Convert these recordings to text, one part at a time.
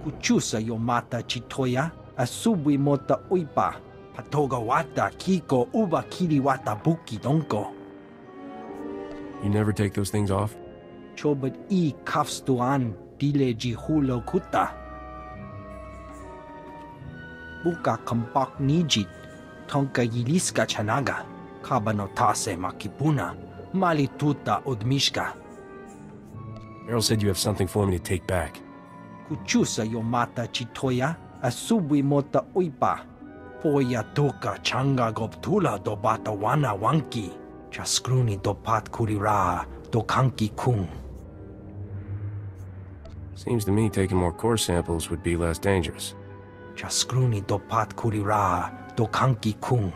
Kuchusa yo mata chitoya, asubwi mota uipa, patoga wata kiko uba kiriwata buki donko. You never take those things off? Chobet I kafstuan dileji hulo kuta. Buka kampak nijit, tonka yiliska chanaga, kabano tase makipuna, malituta odmishka. Errol said you have something for me to take back. Kuchusa yo mata chitoya, asubwi mota uipa. Poya toka changa goptula do bata wana wanki. Chaskruni do pat kurira do kanki kung. Seems to me taking more core samples would be less dangerous. Chaskruni do pat kurira do kanki kung.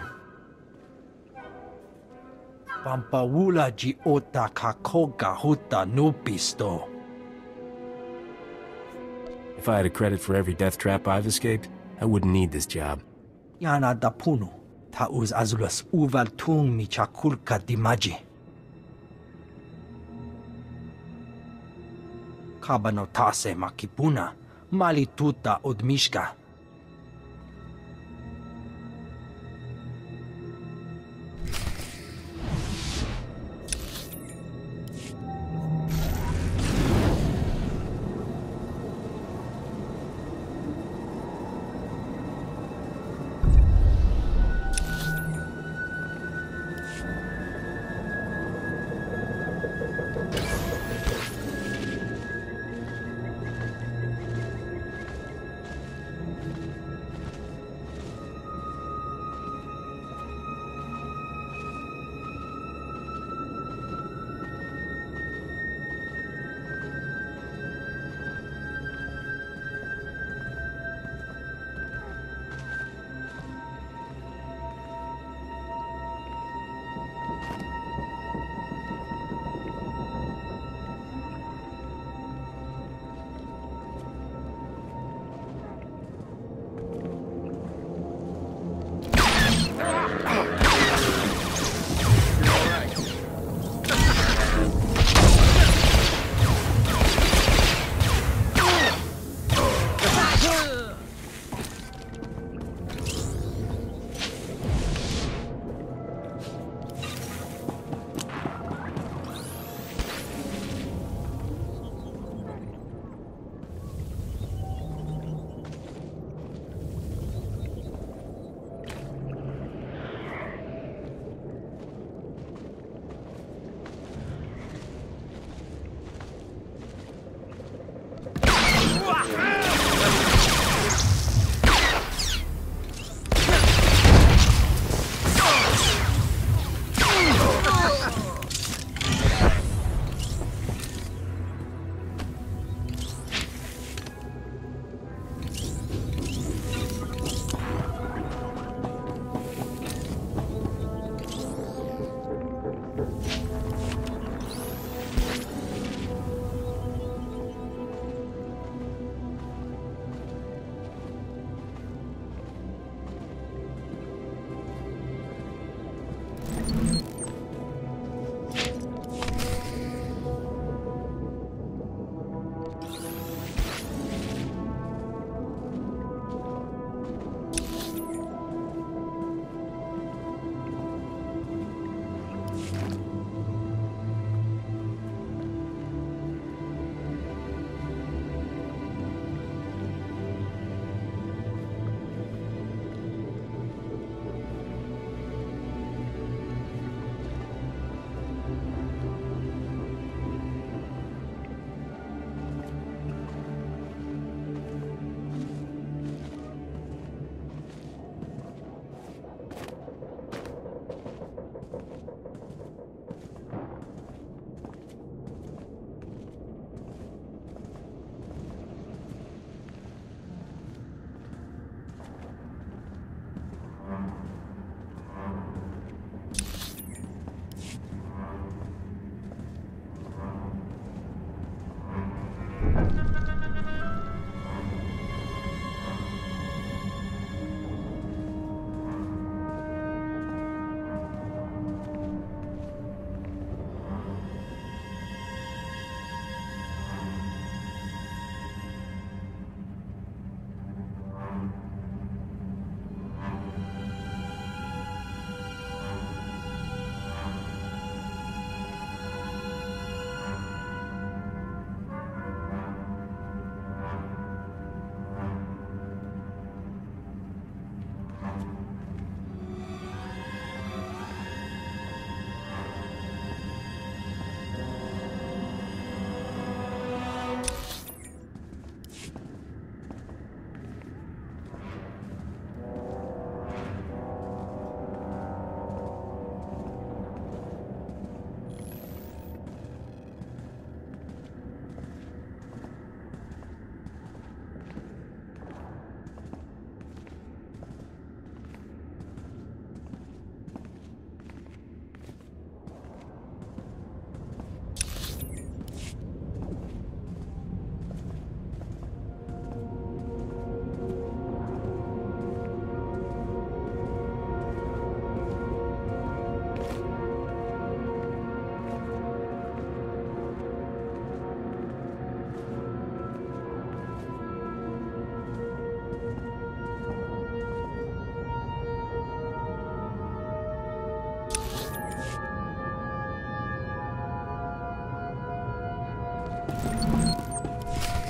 Pampawula ji ota kakoga huta nupisto. If I had a credit for every death trap I've escaped, I wouldn't need this job. Yana da puno, ta uz azulas uval tung mi chakulka dimaji. Kabano tase makipuna, malituta odmishka.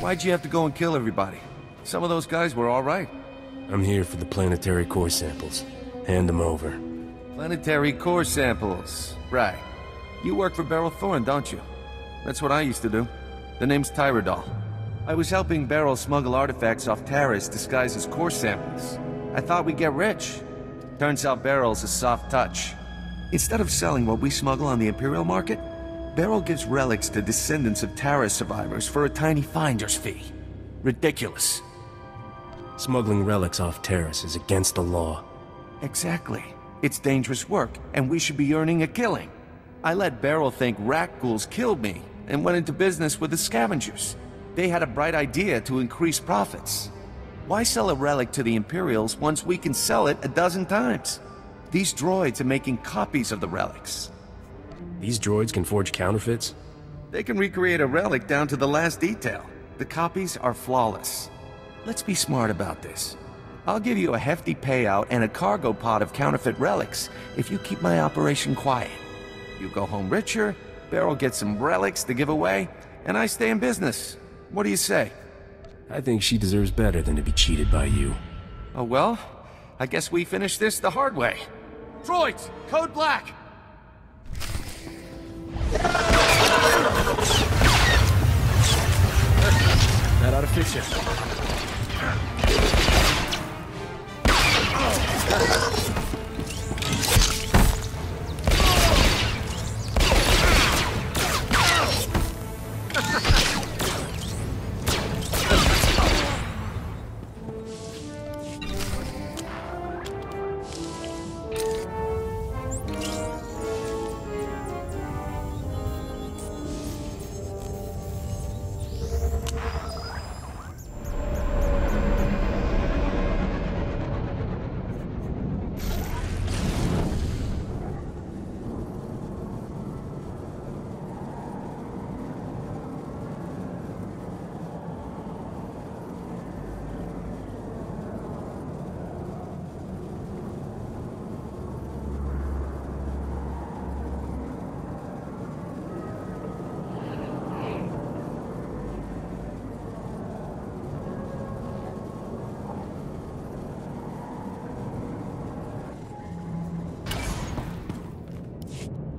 Why'd you have to go and kill everybody? Some of those guys were alright. I'm here for the planetary core samples. Hand them over. Planetary core samples. Right. You work for Beryl Thorne, don't you? That's what I used to do. The name's Tyradol. I was helping Beryl smuggle artifacts off Taris disguised as core samples. I thought we'd get rich. Turns out Beryl's a soft touch. Instead of selling what we smuggle on the Imperial market, Beryl gives relics to descendants of Taris survivors for a tiny finder's fee. Ridiculous. Smuggling relics off Taris is against the law. Exactly. It's dangerous work, and we should be earning a killing. I let Beryl think rat ghouls killed me, and went into business with the scavengers. They had a bright idea to increase profits. Why sell a relic to the Imperials once we can sell it a dozen times? These droids are making copies of the relics. These droids can forge counterfeits? They can recreate a relic down to the last detail. The copies are flawless. Let's be smart about this. I'll give you a hefty payout and a cargo pod of counterfeit relics if you keep my operation quiet. You go home richer, Beryl gets some relics to give away, and I stay in business. What do you say? I think she deserves better than to be cheated by you. Oh well, I guess we finish this the hard way. Droids, code black! That ought to fix it.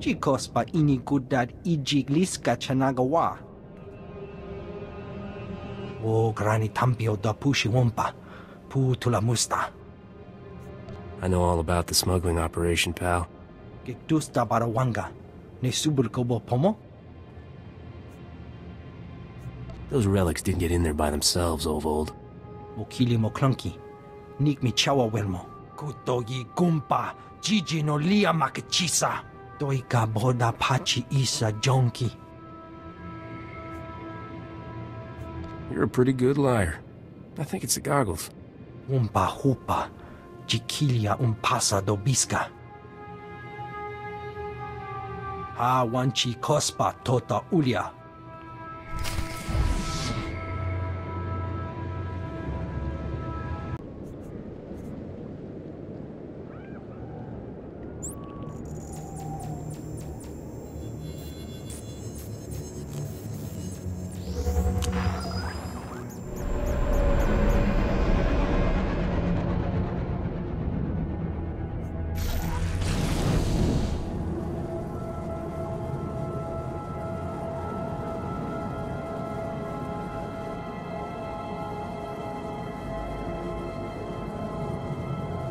Chicos pa inigudad ijigliska chanagawa. O grani tampio da pushi wompa, putula musta. I know all about the smuggling operation, pal. Gikdusta barawanga, ne subulkobo pomo? Those relics didn't get in there by themselves, Ovold. Mokili mo clunky, nik mi chawa welmo. Kutogi gumpa, jiji no lia makachisa. Doika boda pachi isa jonki. You're a pretty good liar. I think it's the goggles. Umpa hupa, jikilia umpasa dobiska. Ha wanchi kospa tota ulia.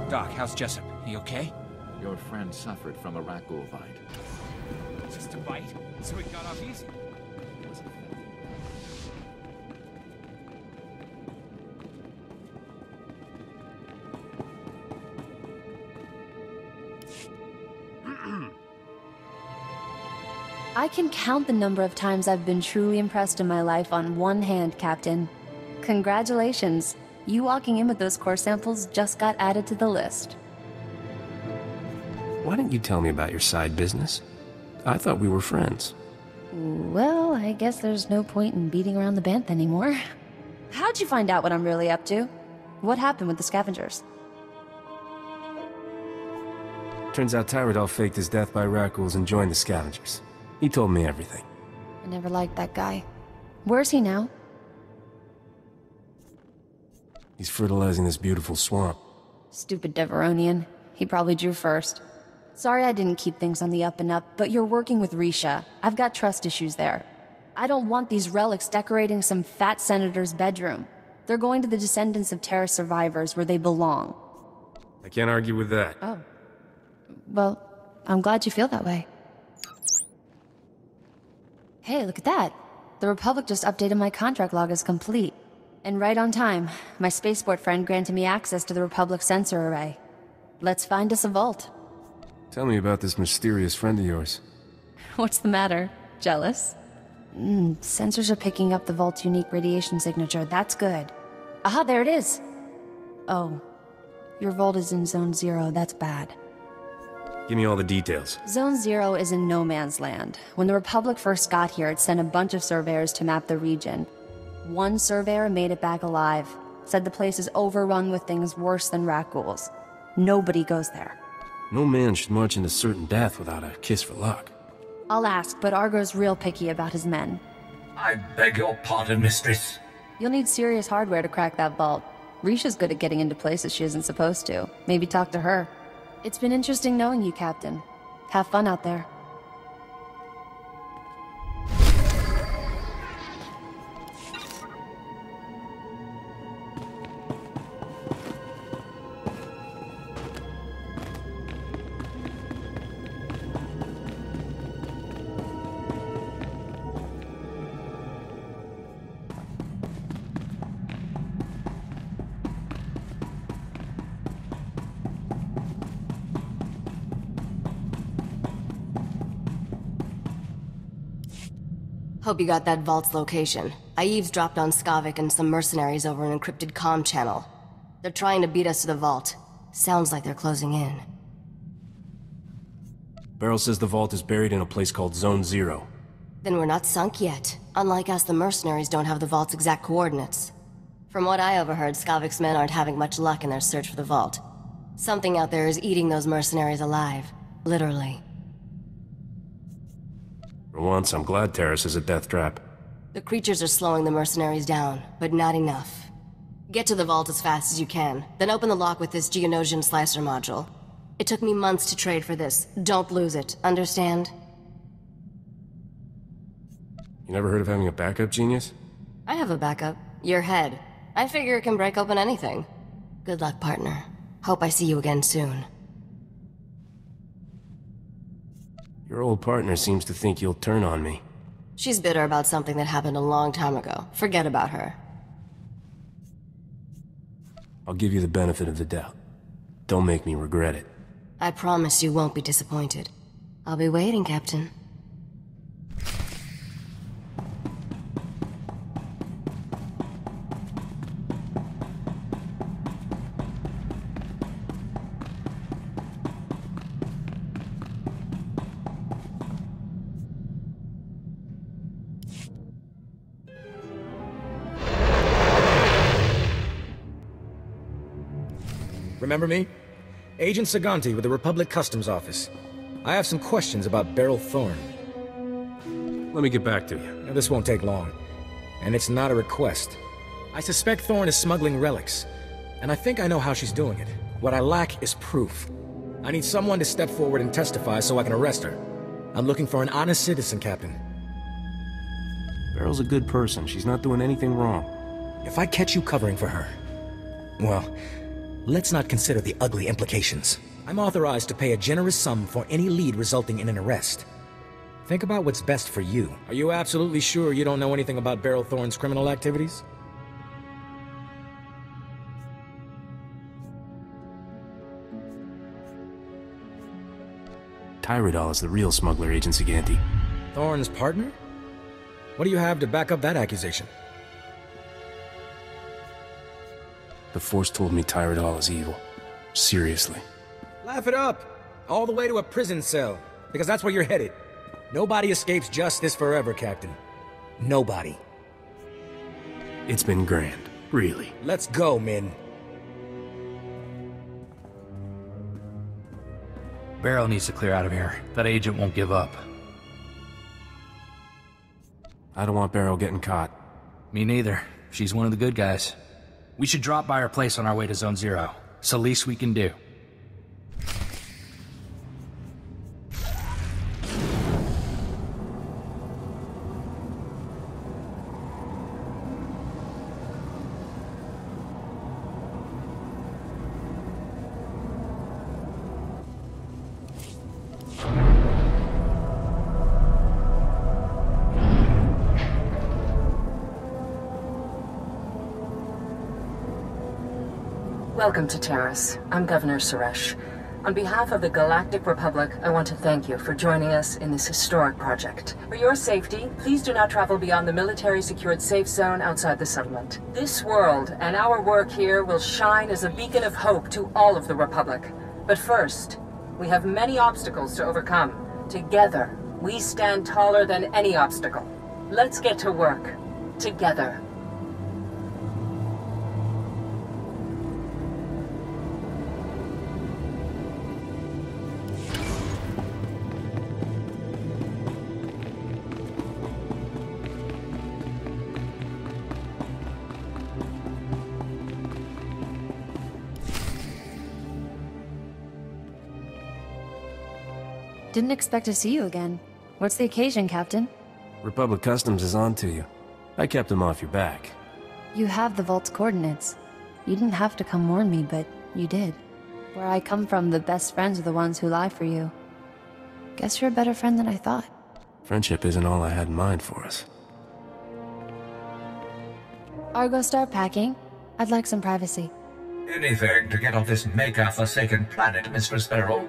Doc, how's Jessup? He okay? Your friend suffered from a rat ghoul bite. Just a bite? So he got off easy. I can count the number of times I've been truly impressed in my life on one hand, Captain. Congratulations. You walking in with those core samples just got added to the list. Why didn't you tell me about your side business? I thought we were friends. Well, I guess there's no point in beating around the bantha anymore. How'd you find out what I'm really up to? What happened with the scavengers? Turns out Tyradol faked his death by rat ghouls and joined the scavengers. He told me everything. I never liked that guy. Where's he now? He's fertilizing this beautiful swamp. Stupid Deveronian. He probably drew first. Sorry I didn't keep things on the up and up, but you're working with Risha. I've got trust issues there. I don't want these relics decorating some fat senator's bedroom. They're going to the descendants of Taris survivors where they belong. I can't argue with that. Oh. Well, I'm glad you feel that way. Hey, look at that. The Republic just updated my contract log as complete. And right on time. My spaceport friend granted me access to the Republic sensor array. Let's find us a vault. Tell me about this mysterious friend of yours. What's the matter? Jealous? Sensors are picking up the vault's unique radiation signature. That's good. Aha, there it is! Oh. Your vault is in Zone 0. That's bad. Give me all the details. Zone 0 is in no man's land. When the Republic first got here, it sent a bunch of surveyors to map the region. One surveyor made it back alive. Said the place is overrun with things worse than rat ghouls. Nobody goes there. No man should march into certain death without a kiss for luck. I'll ask, but Argo's real picky about his men. I beg your pardon, mistress. You'll need serious hardware to crack that vault. Risha's good at getting into places she isn't supposed to. Maybe talk to her. It's been interesting knowing you, Captain. Have fun out there. Hope you got that vault's location. I eavesdropped on Skavik and some mercenaries over an encrypted comm channel. They're trying to beat us to the vault. Sounds like they're closing in. Beryl says the vault is buried in a place called Zone 0. Then we're not sunk yet. Unlike us, the mercenaries don't have the vault's exact coordinates. From what I overheard, Skavik's men aren't having much luck in their search for the vault. Something out there is eating those mercenaries alive. Literally. For once, I'm glad Taris is a death trap. The creatures are slowing the mercenaries down, but not enough. Get to the vault as fast as you can, then open the lock with this Geonosian slicer module. It took me months to trade for this. Don't lose it, understand? You never heard of having a backup, genius? I have a backup. Your head. I figure it can break open anything. Good luck, partner. Hope I see you again soon. Your old partner seems to think you'll turn on me. She's bitter about something that happened a long time ago. Forget about her. I'll give you the benefit of the doubt. Don't make me regret it. I promise you won't be disappointed. I'll be waiting, Captain. Remember me? Agent Saganti with the Republic Customs Office. I have some questions about Beryl Thorne. Let me get back to you. Now, this won't take long. And it's not a request. I suspect Thorne is smuggling relics. And I think I know how she's doing it. What I lack is proof. I need someone to step forward and testify so I can arrest her. I'm looking for an honest citizen, Captain. Beryl's a good person. She's not doing anything wrong. If I catch you covering for her, well, let's not consider the ugly implications. I'm authorized to pay a generous sum for any lead resulting in an arrest. Think about what's best for you. Are you absolutely sure you don't know anything about Beryl Thorne's criminal activities? Tyrodol is the real smuggler, Agent Saganti. Thorne's partner? What do you have to back up that accusation? The Force told me Tyrodol is evil. Seriously. Laugh it up! All the way to a prison cell, because that's where you're headed. Nobody escapes justice forever, Captain. Nobody. It's been grand, really. Let's go, Min. Beryl needs to clear out of here. That agent won't give up. I don't want Beryl getting caught. Me neither. She's one of the good guys. We should drop by our place on our way to Zone Zero. It's the least we can do. Welcome to Taris. I'm Governor Suresh. On behalf of the Galactic Republic, I want to thank you for joining us in this historic project. For your safety, please do not travel beyond the military-secured safe zone outside the settlement. This world and our work here will shine as a beacon of hope to all of the Republic. But first, we have many obstacles to overcome. Together, we stand taller than any obstacle. Let's get to work. Together. Didn't expect to see you again. What's the occasion, Captain? Republic Customs is on to you. I kept them off your back. You have the vault's coordinates. You didn't have to come warn me, but you did. Where I come from, the best friends are the ones who lie for you. Guess you're a better friend than I thought. Friendship isn't all I had in mind for us. Argo, start packing. I'd like some privacy. Anything to get off this Maker-forsaken planet, Mr. Sparrow.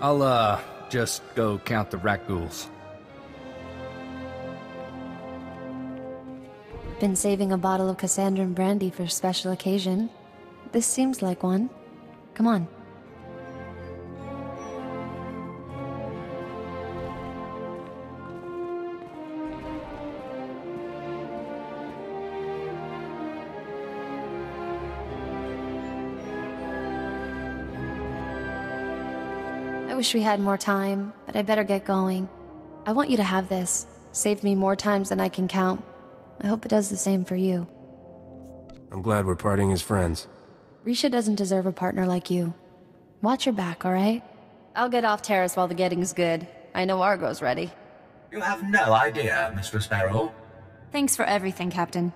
I'll, just go count the rat ghouls. Been saving a bottle of Cassandran brandy for a special occasion. This seems like one. Come on. I wish we had more time, but I better get going. I want you to have this. Saved me more times than I can count. I hope it does the same for you. I'm glad we're parting as friends. Risha doesn't deserve a partner like you. Watch your back, alright? I'll get off Taris while the getting's good. I know Argo's ready. You have no idea, Mr. Sparrow. Thanks for everything, Captain.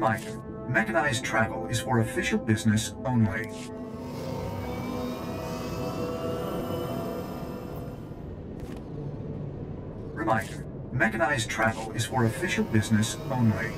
Reminder, mechanized travel is for official business only. Reminder, mechanized travel is for official business only.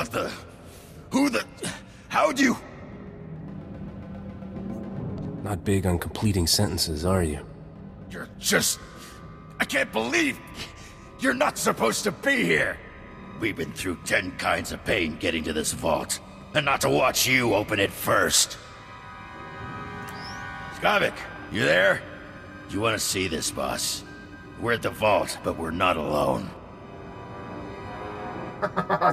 What the... Who the... How'd you... Not big on completing sentences, are you? You're just... I can't believe... You're not supposed to be here! We've been through 10 kinds of pain getting to this vault. And not to watch you open it first. Skavik, you there? You want to see this, boss? We're at the vault, but we're not alone.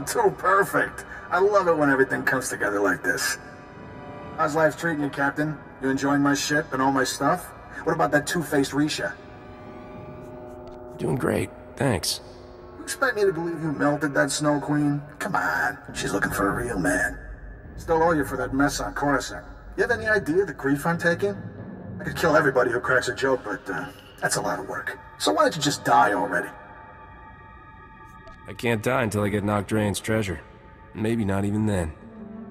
Too perfect. I love it when everything comes together like this. How's life treating you, Captain? You enjoying my ship and all my stuff? What about that two-faced Risha? Doing great, thanks. You expect me to believe you melted that Snow Queen? Come on, she's looking for a real man. Still owe you for that mess on Coruscant. You have any idea the grief I'm taking? I could kill everybody who cracks a joke, but that's a lot of work. So why don't you just die already? I can't die until I get Nocdrane's treasure. Maybe not even then.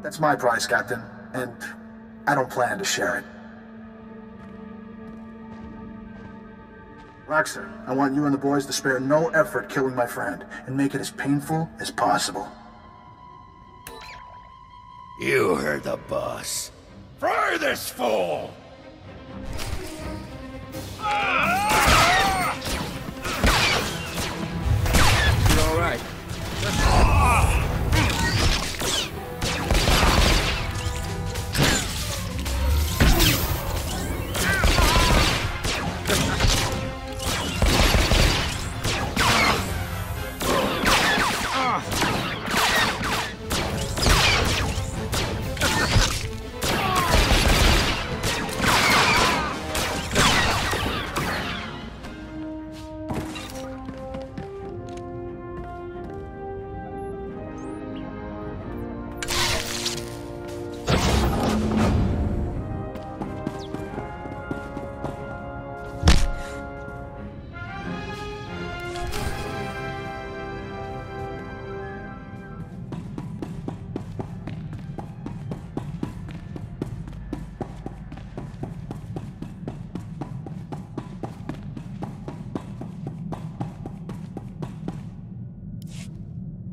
That's my prize, Captain, and I don't plan to share it. Roksur, I want you and the boys to spare no effort killing my friend, and make it as painful as possible. You heard the boss. Fry this fool! You're all right.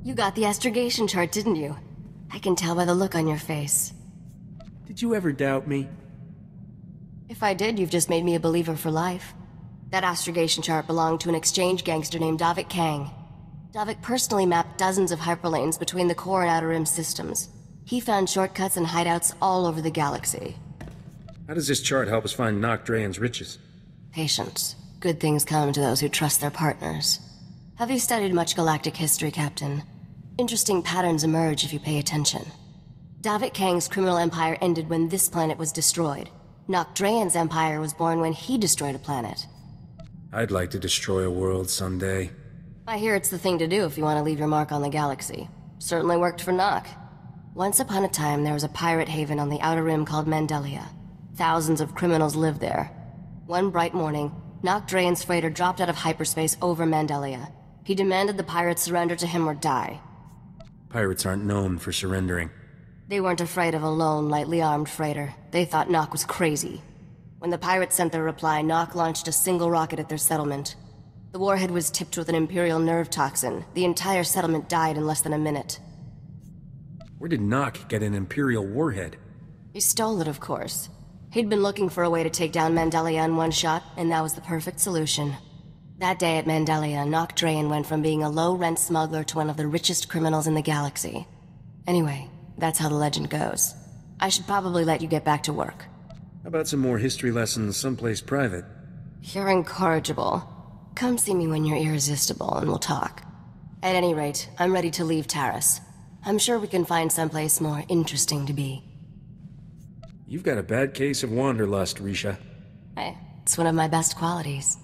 You got the astrogation chart, didn't you? I can tell by the look on your face. Did you ever doubt me? If I did, you've just made me a believer for life. That astrogation chart belonged to an exchange gangster named Davik Kang. Davik personally mapped dozens of hyperlanes between the core and outer rim systems. He found shortcuts and hideouts all over the galaxy. How does this chart help us find Nocdrane's riches? Patience. Good things come to those who trust their partners. Have you studied much galactic history, Captain? Interesting patterns emerge if you pay attention. Davik Kang's criminal empire ended when this planet was destroyed. Nocdrane's empire was born when he destroyed a planet. I'd like to destroy a world someday. I hear it's the thing to do if you want to leave your mark on the galaxy. Certainly worked for Nock. Once upon a time, there was a pirate haven on the Outer Rim called Mandelia. Thousands of criminals lived there. One bright morning, Nocdrane's freighter dropped out of hyperspace over Mandelia. He demanded the pirates surrender to him or die. Pirates aren't known for surrendering. They weren't afraid of a lone, lightly armed freighter. They thought Nock was crazy. When the pirates sent their reply, Nock launched a single rocket at their settlement. The warhead was tipped with an Imperial nerve toxin. The entire settlement died in less than a minute. Where did Nock get an Imperial warhead? He stole it, of course. He'd been looking for a way to take down Mandelia in one shot, and that was the perfect solution. That day at Mandelia, Nocdrane went from being a low-rent smuggler to one of the richest criminals in the galaxy. Anyway, that's how the legend goes. I should probably let you get back to work. How about some more history lessons someplace private? You're incorrigible. Come see me when you're irresistible and we'll talk. At any rate, I'm ready to leave Taris. I'm sure we can find someplace more interesting to be. You've got a bad case of wanderlust, Risha. Hey, it's one of my best qualities.